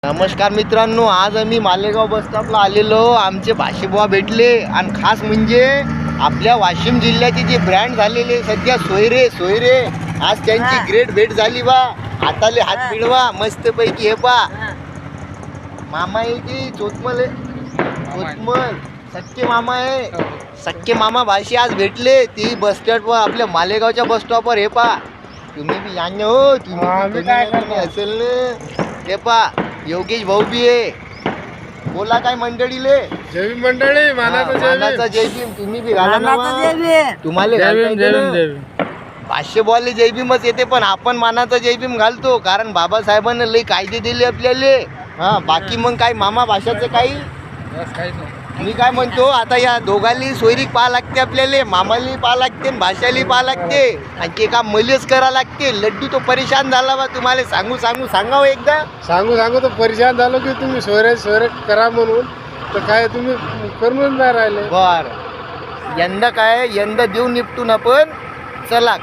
नमस्कार मित्रांनो, आज आम्ही मालेगाव बस स्टॉपला आलेलो. आमचे भाषेबुवा भेटले आणि खास म्हणजे आपल्या वाशिम जिल्ह्याचे जे ब्रँड झालेले सध्या सोयरे आज त्यांची ग्रेट भेट झाली बा. हाताले हात मिळवा मस्त पैकी. हे पा मामा आहे की चोतमल सक्के मामा आहे. सक्के मामा भाषी आज भेटले. ती बस स्टॉपवर आपल्या मालेगावच्या बस स्टॉपवर. हे पा तुम्ही बी या हो, तुम्ही असेल ना. हे पा योगेश भाऊ बी आहे. बोला काय मंडळीले. जय भीम मंडळी. मानाचा जय भीम. तुम्ही बी घाला ना. तुम्हाला भाष्य बोलले जय भीमच येते, पण आपण मानाचा जय भीम घालतो कारण बाबासाहेबांना लई कायदे दिले आपल्याला. हा बाकी मग काय मामा भाषाचं काही मी काय म्हणतो, आता या दोघांनी सोयरीक पाहा लागते आपल्याला. मामाली पाहा लागते, भाषाली पाहा लागते आणि ते काम मलेच करा लागते. लड्डू तो परेशान झाला बा. तुम्हाला सांगावं एकदा. सांगू तर परेशान झालो की तुम्ही सोयरे करा म्हणून, तर काय तुम्ही करून नाही राहिले. बर यंदा देऊ निपटून आपण. चला.